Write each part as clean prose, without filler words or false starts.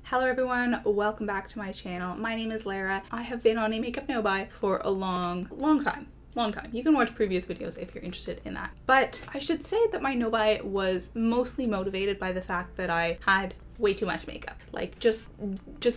Hello everyone, welcome back to my channel. My name is Lara. I have been on a makeup no-buy for a long time. You can watch previous videos if you're interested in that. But I should say that my no-buy was mostly motivated by the fact that I had way too much makeup, like just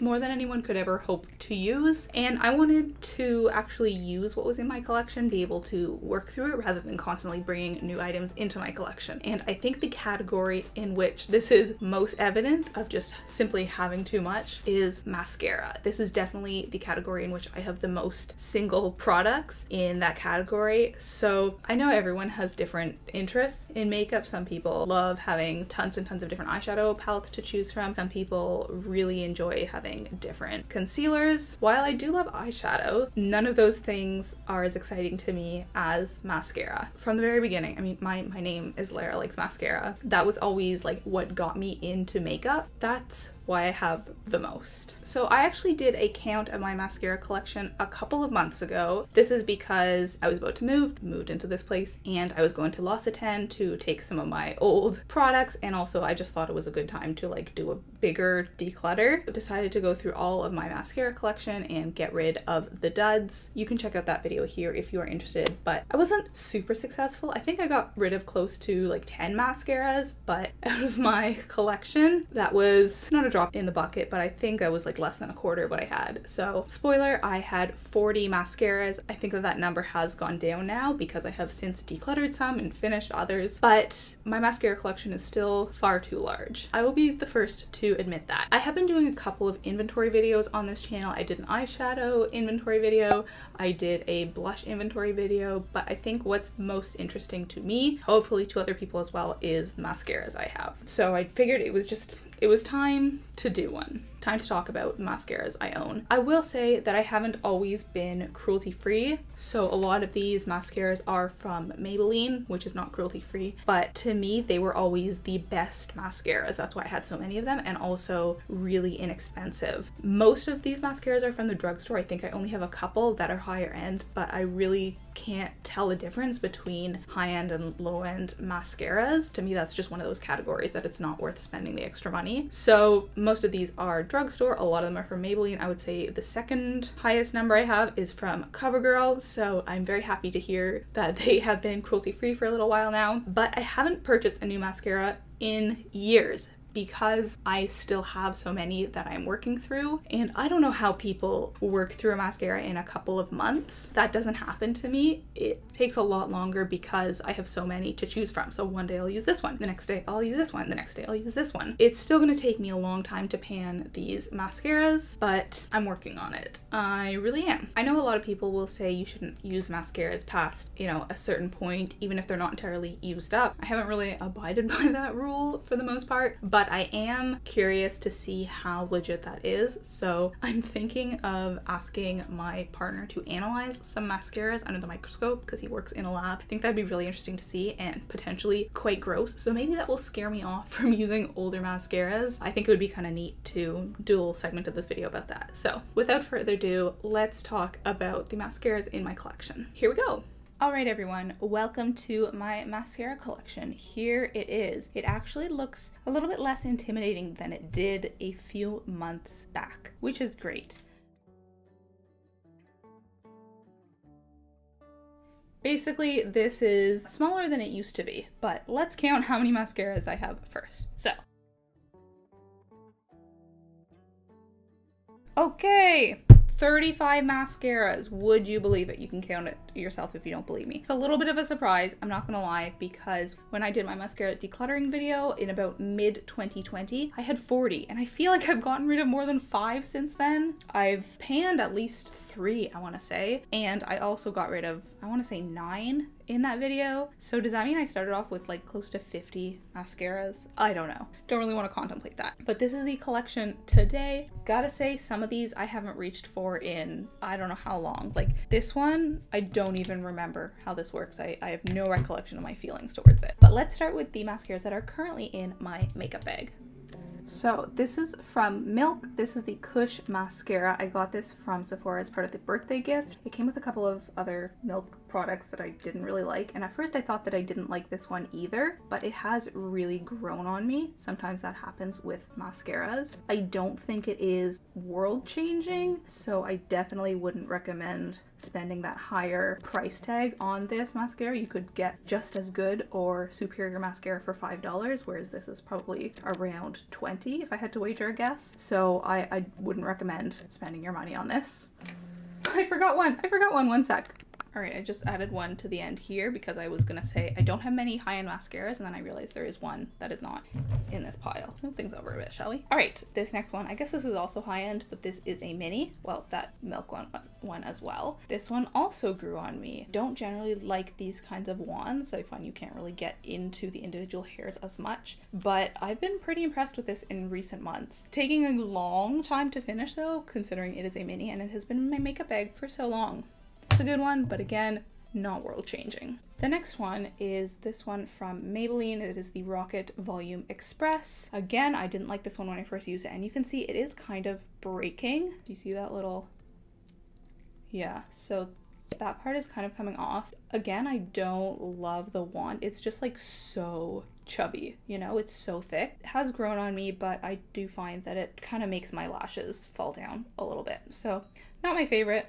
more than anyone could ever hope to use, and I wanted to actually use what was in my collection, be able to work through it rather than constantly bringing new items into my collection. And I think the category in which this is most evident of just simply having too much is mascara. This is definitely the category in which I have the most single products in that category. So I know everyone has different interests in makeup. Some people love having tons and tons of different eyeshadow palettes to choose from. Some people really enjoy having different concealers. While I do love eyeshadow, none of those things are as exciting to me as mascara. From the very beginning, I mean, my name is Lara Likes Mascara. That was always like what got me into makeup. That's why I have the most. So I actually did a count of my mascara collection a couple of months ago. This is because I was about to moved into this place, and I was going to L'Occitane to take some of my old products, and also I just thought it was a good time to like do a bigger declutter. I decided to go through all of my mascara collection and get rid of the duds. You can check out that video here if you are interested, but I wasn't super successful. I think I got rid of close to like 10 mascaras, but out of my collection, that was not a drop in the bucket, but I think that was like less than a quarter of what I had. So spoiler, I had 40 mascaras. I think that number has gone down now because I have since decluttered some and finished others, but my mascara collection is still far too large. I will be the first to admit that. I have been doing a couple of inventory videos on this channel. I did an eyeshadow inventory video, I did a blush inventory video, but I think what's most interesting to me, hopefully to other people as well, is the mascaras I have. So I figured it was time to do one. Time to talk about mascaras I own. I will say that I haven't always been cruelty-free, so a lot of these mascaras are from Maybelline, which is not cruelty-free, but to me they were always the best mascaras. That's why I had so many of them, and also really inexpensive. Most of these mascaras are from the drugstore. I think I only have a couple that are higher end, but I really can't tell the difference between high-end and low-end mascaras. To me, that's just one of those categories that it's not worth spending the extra money. So most of these are drugstore. A lot of them are from Maybelline. I would say the second highest number I have is from CoverGirl, so I'm very happy to hear that they have been cruelty-free for a little while now. But I haven't purchased a new mascara in years, because I still have so many that I'm working through, and I don't know how people work through a mascara in a couple of months. That doesn't happen to me. It takes a lot longer because I have so many to choose from. So one day I'll use this one, the next day I'll use this one, the next day I'll use this one. It's still gonna take me a long time to pan these mascaras, but I'm working on it. I really am. I know a lot of people will say you shouldn't use mascaras past, you know, a certain point, even if they're not entirely used up. I haven't really abided by that rule for the most part, but I am curious to see how legit that is. So I'm thinking of asking my partner to analyze some mascaras under the microscope because he works in a lab. I think that'd be really interesting to see and potentially quite gross. So maybe that will scare me off from using older mascaras. I think it would be kind of neat to do a little segment of this video about that. So without further ado, let's talk about the mascaras in my collection. Here we go. Alright everyone, welcome to my mascara collection. Here it is. It actually looks a little bit less intimidating than it did a few months back, which is great. Basically, this is smaller than it used to be, but let's count how many mascaras I have first. So, okay, 35 mascaras. Would you believe it? You can count it yourself if you don't believe me. It's a little bit of a surprise, I'm not gonna lie, because when I did my mascara decluttering video in about mid 2020, I had 40, and I feel like I've gotten rid of more than 5 since then. I've panned at least 3, I wanna say, and I also got rid of, I wanna say 9 in that video. So does that mean I started off with like close to 50 mascaras? I don't know. Don't really want to contemplate that. But this is the collection today. Gotta say, some of these I haven't reached for in I don't know how long. Like this one, I don't even remember how this works. I have no recollection of my feelings towards it. But let's start with the mascaras that are currently in my makeup bag. So this is from Milk. This is the Kush mascara. I got this from Sephora as part of the birthday gift. It came with a couple of other Milk products that I didn't really like, and at first I thought that I didn't like this one either, but it has really grown on me. Sometimes that happens with mascaras. I don't think it is world changing, so I definitely wouldn't recommend spending that higher price tag on this mascara. You could get just as good or superior mascara for $5, whereas this is probably around $20 if I had to wager a guess. So I wouldn't recommend spending your money on this. I forgot one, one sec. All right, I just added one to the end here because I was gonna say I don't have many high-end mascaras, and then I realized there is one that is not in this pile. Move things over a bit, shall we? All right, this next one, I guess this is also high-end, but this is a mini. Well, that milk one as well. This one also grew on me. Don't generally like these kinds of wands. I find you can't really get into the individual hairs as much, but I've been pretty impressed with this in recent months. Taking a long time to finish though, considering it is a mini and it has been in my makeup bag for so long. It's a good one, but again, not world changing. The next one is this one from Maybelline. It is the Rocket Volume Express. Again, I didn't like this one when I first used it, and you can see it is kind of breaking. Do you see that little? Yeah, so that part is kind of coming off. Again, I don't love the wand. It's just like so chubby, you know, it's so thick. It has grown on me, but I do find that it kind of makes my lashes fall down a little bit. So not my favorite.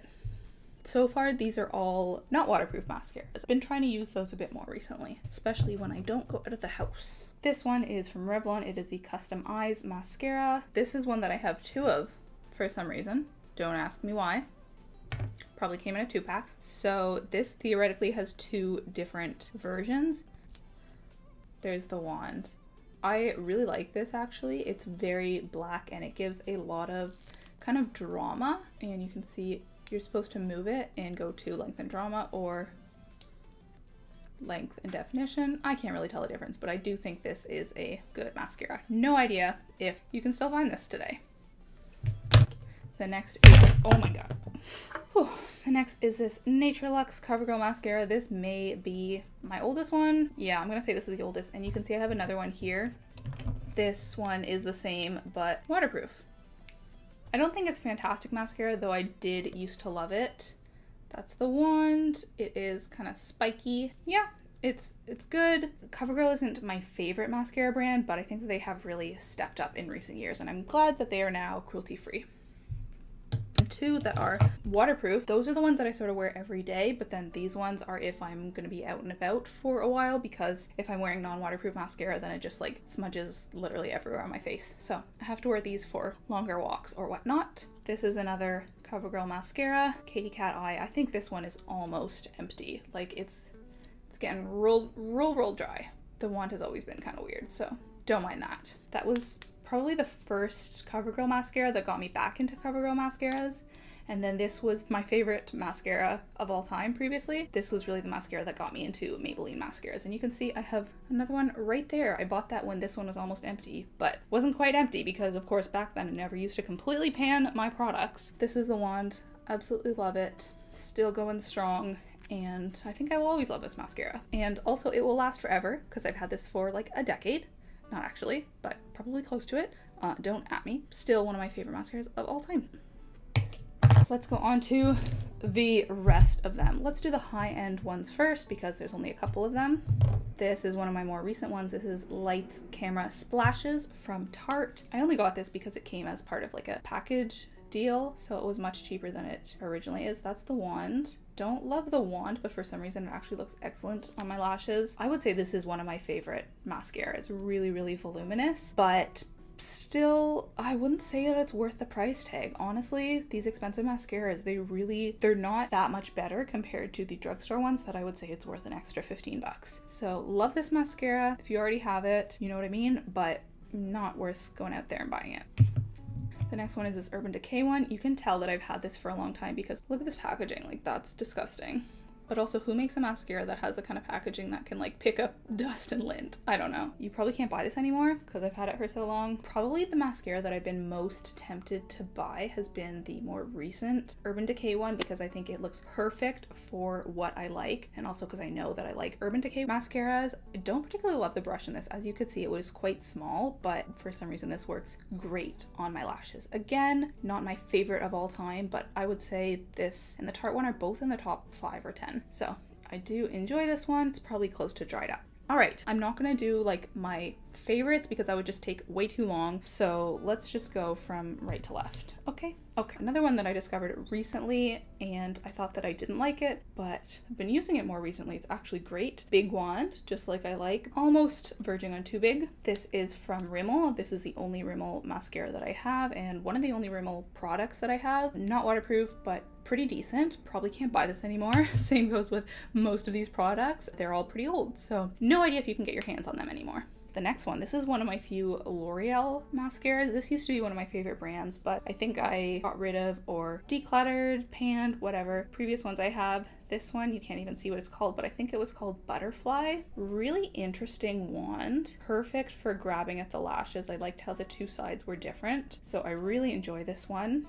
So far, these are all not waterproof mascaras. I've been trying to use those a bit more recently, especially when I don't go out of the house. This one is from Revlon. It is the Custom Eyes Mascara. This is one that I have two of for some reason. Don't ask me why. Probably came in a 2-pack. So this theoretically has two different versions. There's the wand. I really like this actually. It's very black and it gives a lot of kind of drama, and you can see you're supposed to move it and go to length and drama or length and definition. I can't really tell the difference, but I do think this is a good mascara. No idea if you can still find this today. The next is, oh my god. Whew. The next is this Naturelux CoverGirl mascara. This may be my oldest one. Yeah, I'm gonna say this is the oldest, and you can see I have another one here. This one is the same, but waterproof. I don't think it's fantastic mascara, though I did used to love it. That's the wand. It is kind of spiky. Yeah, it's good. CoverGirl isn't my favorite mascara brand, but I think that they have really stepped up in recent years, and I'm glad that they are now cruelty-free. Two that are waterproof. Those are the ones that I sort of wear every day, but then these ones are if I'm going to be out and about for a while, because if I'm wearing non-waterproof mascara, then it just like smudges literally everywhere on my face. So I have to wear these for longer walks or whatnot. This is another CoverGirl mascara, Katy Cat Eye. I think this one is almost empty. Like it's getting real dry. The wand has always been kind of weird, so don't mind that. That was probably the first CoverGirl mascara that got me back into CoverGirl mascaras. And then this was my favorite mascara of all time previously. This was really the mascara that got me into Maybelline mascaras. And you can see I have another one right there. I bought that when this one was almost empty, but wasn't quite empty because of course back then I never used to completely pan my products. This is the wand. Absolutely love it. Still going strong. And I think I will always love this mascara. And also it will last forever because I've had this for like a decade. Not actually, but probably close to it. Don't at me. Still one of my favorite mascaras of all time. Let's go on to the rest of them. Let's do the high-end ones first because there's only a couple of them. This is one of my more recent ones. This is Lights Camera Splashes from Tarte. I only got this because it came as part of like a package deal, so it was much cheaper than it originally is. That's the wand. Don't love the wand, but for some reason it actually looks excellent on my lashes. I would say this is one of my favorite mascaras. Really voluminous, but still I wouldn't say that it's worth the price tag. Honestly, these expensive mascaras, they're not that much better compared to the drugstore ones that I would say it's worth an extra 15 bucks. So love this mascara. If you already have it, you know what I mean, but not worth going out there and buying it. The next one is this Urban Decay one. You can tell that I've had this for a long time because look at this packaging, like that's disgusting. But also, who makes a mascara that has the kind of packaging that can like pick up dust and lint? I don't know. You probably can't buy this anymore because I've had it for so long. Probably the mascara that I've been most tempted to buy has been the more recent Urban Decay one because I think it looks perfect for what I like, and also because I know that I like Urban Decay mascaras. I don't particularly love the brush in this. As you could see, it was quite small, but for some reason this works great on my lashes. Again, not my favorite of all time, but I would say this and the Tarte one are both in the top 5 or 10. So I do enjoy this one. It's probably close to dried up. All right, I'm not gonna do like my favorites because that would just take way too long. So let's just go from right to left. Okay. Another one that I discovered recently and I thought that I didn't like it, but I've been using it more recently. It's actually great. Big wand, just like I like. Almost verging on too big. This is from Rimmel. This is the only Rimmel mascara that I have and one of the only Rimmel products that I have. Not waterproof, but pretty decent. Probably can't buy this anymore. Same goes with most of these products. They're all pretty old, so no idea if you can get your hands on them anymore. The next one, this is one of my few L'Oreal mascaras. This used to be one of my favorite brands, but I think I got rid of or decluttered, panned, whatever. Previous ones I have. This one, you can't even see what it's called, but I think it was called Butterfly. Really interesting wand. Perfect for grabbing at the lashes. I liked how the two sides were different, so I really enjoy this one.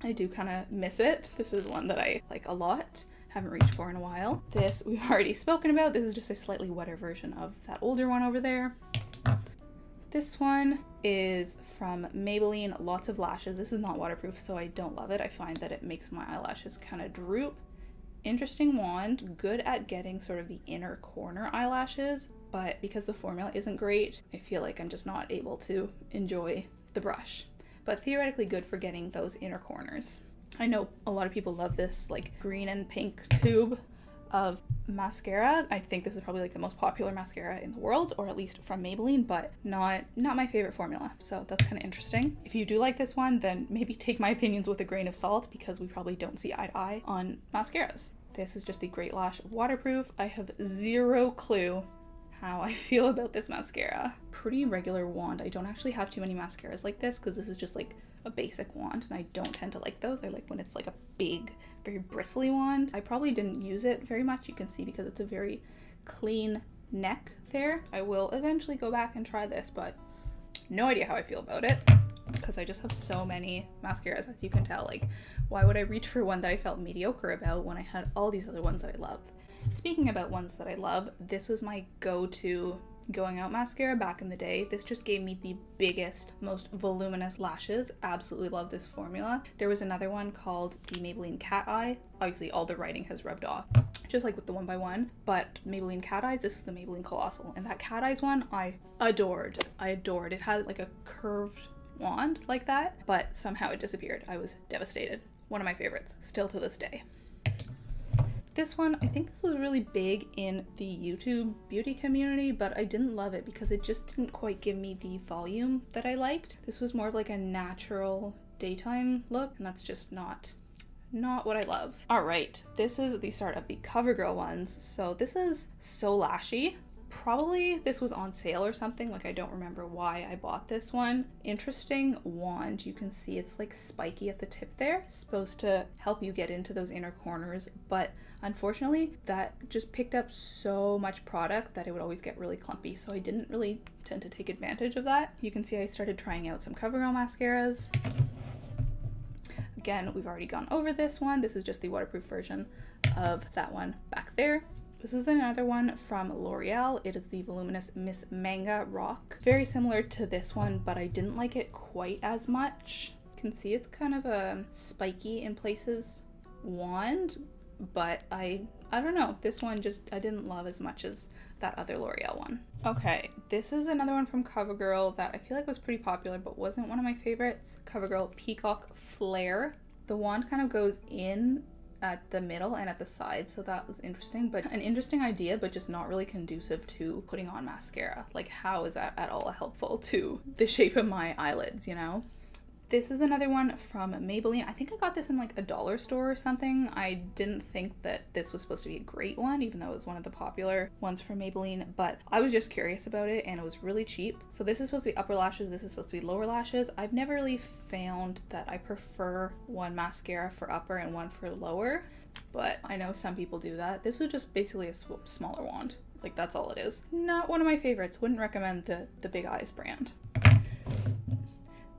I do kind of miss it. This is one that I like a lot. Haven't reached for in a while. This we've already spoken about. This is just a slightly wetter version of that older one over there. This one is from Maybelline, Lots of Lashes. This is not waterproof, so I don't love it. I find that it makes my eyelashes kind of droop. Interesting wand, good at getting sort of the inner corner eyelashes, but because the formula isn't great, I feel like I'm just not able to enjoy the brush. But theoretically good for getting those inner corners. I know a lot of people love this like green and pink tube of mascara. I think this is probably like the most popular mascara in the world, or at least from Maybelline, but not my favorite formula. So that's kind of interesting. If you do like this one, then maybe take my opinions with a grain of salt because we probably don't see eye to eye on mascaras. This is just the Great Lash waterproof. I have zero clue how I feel about this mascara. Pretty regular wand. I don't actually have too many mascaras like this because this is just like a basic wand and I don't tend to like those. I like when it's like a big, very bristly wand. I probably didn't use it very much, you can see, because it's a very clean neck there. I will eventually go back and try this, but no idea how I feel about it because I just have so many mascaras, as you can tell. Like, why would I reach for one that I felt mediocre about when I had all these other ones that I love? Speaking about ones that I love, this was my go-to going out mascara back in the day. This just gave me the biggest, most voluminous lashes. Absolutely love this formula. There was another one called the Maybelline Cat Eye. Obviously all the writing has rubbed off, just like with the 1x1, but Maybelline Cat Eyes, this is the Maybelline Colossal, and that Cat Eyes one I adored. It had like a curved wand like that, but somehow it disappeared. I was devastated. One of my favorites, still to this day. This one, I think this was really big in the YouTube beauty community, but I didn't love it because it just didn't quite give me the volume that I liked. This was more of like a natural daytime look, and that's just not what I love. All right, this is the start of the CoverGirl ones. So this is So Lashy. Probably this was on sale or something, like I don't remember why I bought this one. Interesting wand. You can see it's like spiky at the tip there, supposed to help you get into those inner corners, but unfortunately that just picked up so much product that it would always get really clumpy, so I didn't really tend to take advantage of that. You can see I started trying out some CoverGirl mascaras. Again, we've already gone over this one. This is just the waterproof version of that one back there. This is another one from L'Oreal. It is the Voluminous Miss Manga Rock. Very similar to this one, but I didn't like it quite as much. You can see it's kind of a spiky in places wand, but I don't know. This one just I didn't love as much as that other L'Oreal one. Okay, this is another one from CoverGirl that I feel like was pretty popular but wasn't one of my favorites. CoverGirl Peacock Flare. The wand kind of goes in at the middle and at the side, so that was interesting, but an interesting idea, but just not really conducive to putting on mascara. Like, how is that at all helpful to the shape of my eyelids, you know? This is another one from Maybelline. I think I got this in like a dollar store or something. I didn't think that this was supposed to be a great one, even though it was one of the popular ones from Maybelline, but I was just curious about it and it was really cheap. So this is supposed to be upper lashes, this is supposed to be lower lashes. I've never really found that I prefer one mascara for upper and one for lower, but I know some people do that. This was just basically a smaller wand. Like, that's all it is. Not one of my favorites. Wouldn't recommend the Big Eyes brand.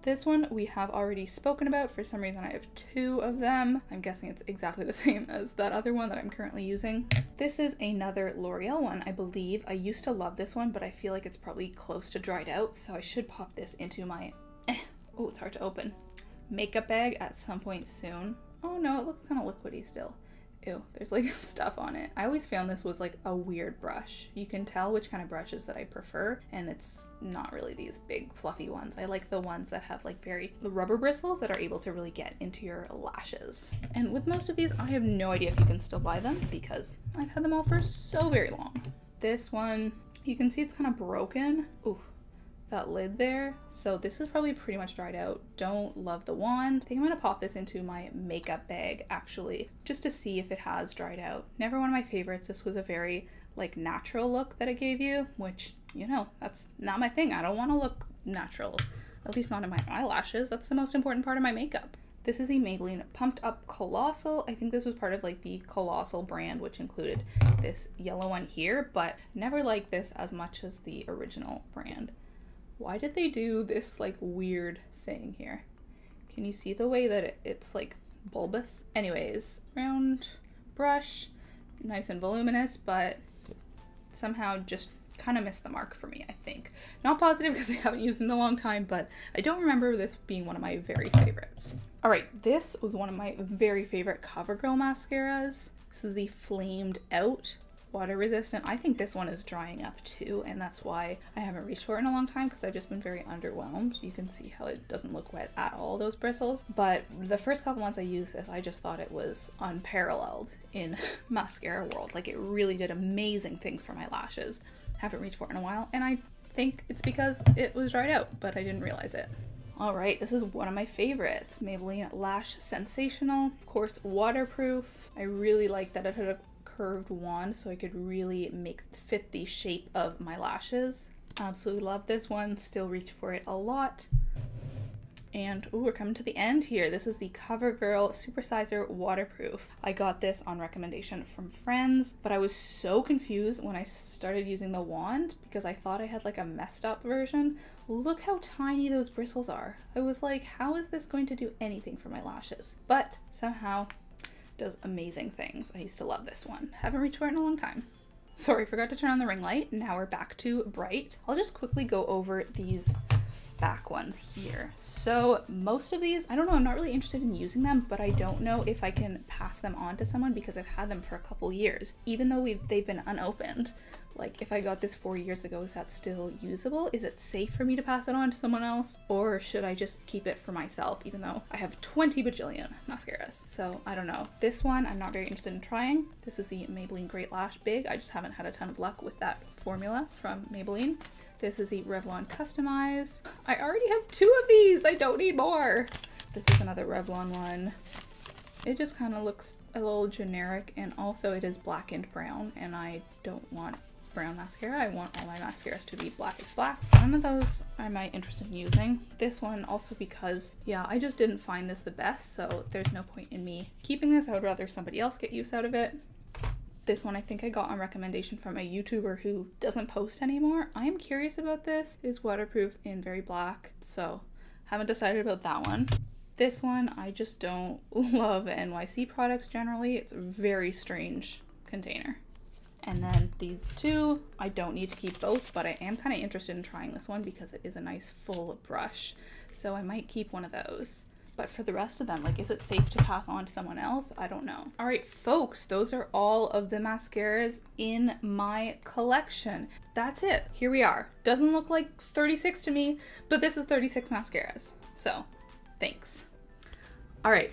This one we have already spoken about. For some reason I have two of them. I'm guessing it's exactly the same as that other one that I'm currently using. This is another L'Oreal one, I believe. I used to love this one, but I feel like it's probably close to dried out, so I should pop this into my, oh, it's hard to open, makeup bag at some point soon. Oh no, it looks kind of liquidy still. Ew, there's like stuff on it. I always found this was like a weird brush. You can tell which kind of brushes that I prefer, and it's not really these big fluffy ones. I like the ones that have like the rubber bristles that are able to really get into your lashes. And with most of these, I have no idea if you can still buy them because I've had them all for so very long. This one, you can see it's kind of broken. Ooh. That lid there. So this is probably pretty much dried out. Don't love the wand. I think I'm gonna pop this into my makeup bag actually, just to see if it has dried out. Never one of my favorites. This was a very like natural look that it gave you, which, you know, that's not my thing. I don't want to look natural, at least not in my eyelashes. That's the most important part of my makeup. This is the Maybelline Pumped Up Colossal. I think this was part of like the Colossal brand, which included this yellow one here, but never liked this as much as the original brand. Why did they do this like weird thing here? Can you see the way that it's like bulbous? Anyways, round brush, nice and voluminous, but somehow just kind of missed the mark for me, I think. Not positive because I haven't used it in a long time, but I don't remember this being one of my very favorites. All right, this was one of my very favorite CoverGirl mascaras. This is the Flamed Out water resistant. I think this one is drying up too, and that's why I haven't reached for it in a long time because I've just been very underwhelmed. You can see how it doesn't look wet at all, those bristles. But the first couple months I used this, I just thought it was unparalleled in mascara world. Like, it really did amazing things for my lashes. Haven't reached for it in a while, and I think it's because it was dried out, but I didn't realize it. All right, this is one of my favorites, Maybelline Lash Sensational. Of course, waterproof. I really like that it had a curved wand so I could really fit the shape of my lashes. Absolutely love this one, still reach for it a lot. And ooh, we're coming to the end here. This is the CoverGirl Supersizer Waterproof. I got this on recommendation from friends, but I was so confused when I started using the wand because I thought I had like a messed up version. Look how tiny those bristles are. I was like, how is this going to do anything for my lashes? But somehow does amazing things. I used to love this one. Haven't reached for it in a long time. Sorry, forgot to turn on the ring light. Now we're back to bright. I'll just quickly go over these back ones here. So most of these, I don't know, I'm not really interested in using them, but I don't know if I can pass them on to someone because I've had them for a couple years. Even though they've been unopened, like if I got this 4 years ago, is that still usable? Is it safe for me to pass it on to someone else? Or should I just keep it for myself, even though I have 20 bajillion mascaras? So I don't know. This one, I'm not very interested in trying. This is the Maybelline Great Lash Big. I just haven't had a ton of luck with that formula from Maybelline. This is the Revlon Customize. I already have 2 of these. I don't need more. This is another Revlon one. It just kind of looks a little generic, and also it is black and brown, and I don't want brown mascara. I want all my mascaras to be black as black. So none of those am I interested in using. This one also because, yeah, I just didn't find this the best, so there's no point in me keeping this. I would rather somebody else get use out of it. This one I think I got on recommendation from a YouTuber who doesn't post anymore. I am curious about this. It is waterproof in very black, so haven't decided about that one. This one, I just don't love NYC products generally. It's a very strange container. And then these 2, I don't need to keep both, but I am kind of interested in trying this one because it is a nice full brush. So I might keep one of those. But for the rest of them, like, is it safe to pass on to someone else? I don't know. All right, folks, those are all of the mascaras in my collection. That's it. Here we are. Doesn't look like 36 to me, but this is 36 mascaras. So, thanks. All right,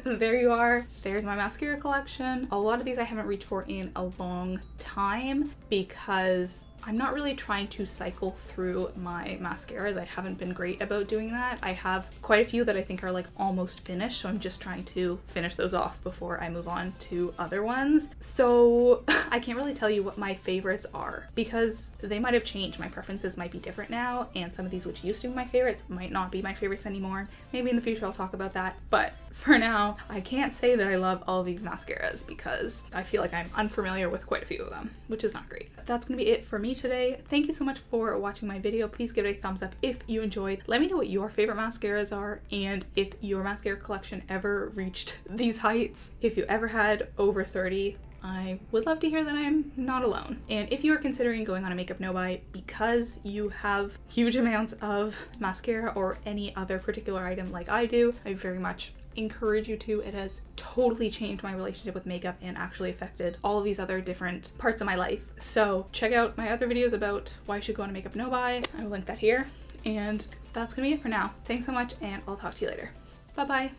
there you are. There's my mascara collection. A lot of these I haven't reached for in a long time because I'm not really trying to cycle through my mascaras. I haven't been great about doing that. I have quite a few that I think are like almost finished, so I'm just trying to finish those off before I move on to other ones. So I can't really tell you what my favorites are because they might have changed. My preferences might be different now, and some of these which used to be my favorites might not be my favorites anymore. Maybe in the future I'll talk about that, but for now, I can't say that I love all these mascaras because I feel like I'm unfamiliar with quite a few of them, which is not great. That's gonna be it for me today. Thank you so much for watching my video. Please give it a thumbs up if you enjoyed. Let me know what your favorite mascaras are and if your mascara collection ever reached these heights. If you ever had over 30, I would love to hear that I'm not alone. And if you are considering going on a Makeup No Buy because you have huge amounts of mascara or any other particular item like I do, I very much encourage you to. It has totally changed my relationship with makeup and actually affected all of these other different parts of my life. So check out my other videos about why you should go on a Makeup No Buy. I will link that here. And that's gonna be it for now. Thanks so much, and I'll talk to you later. Bye bye.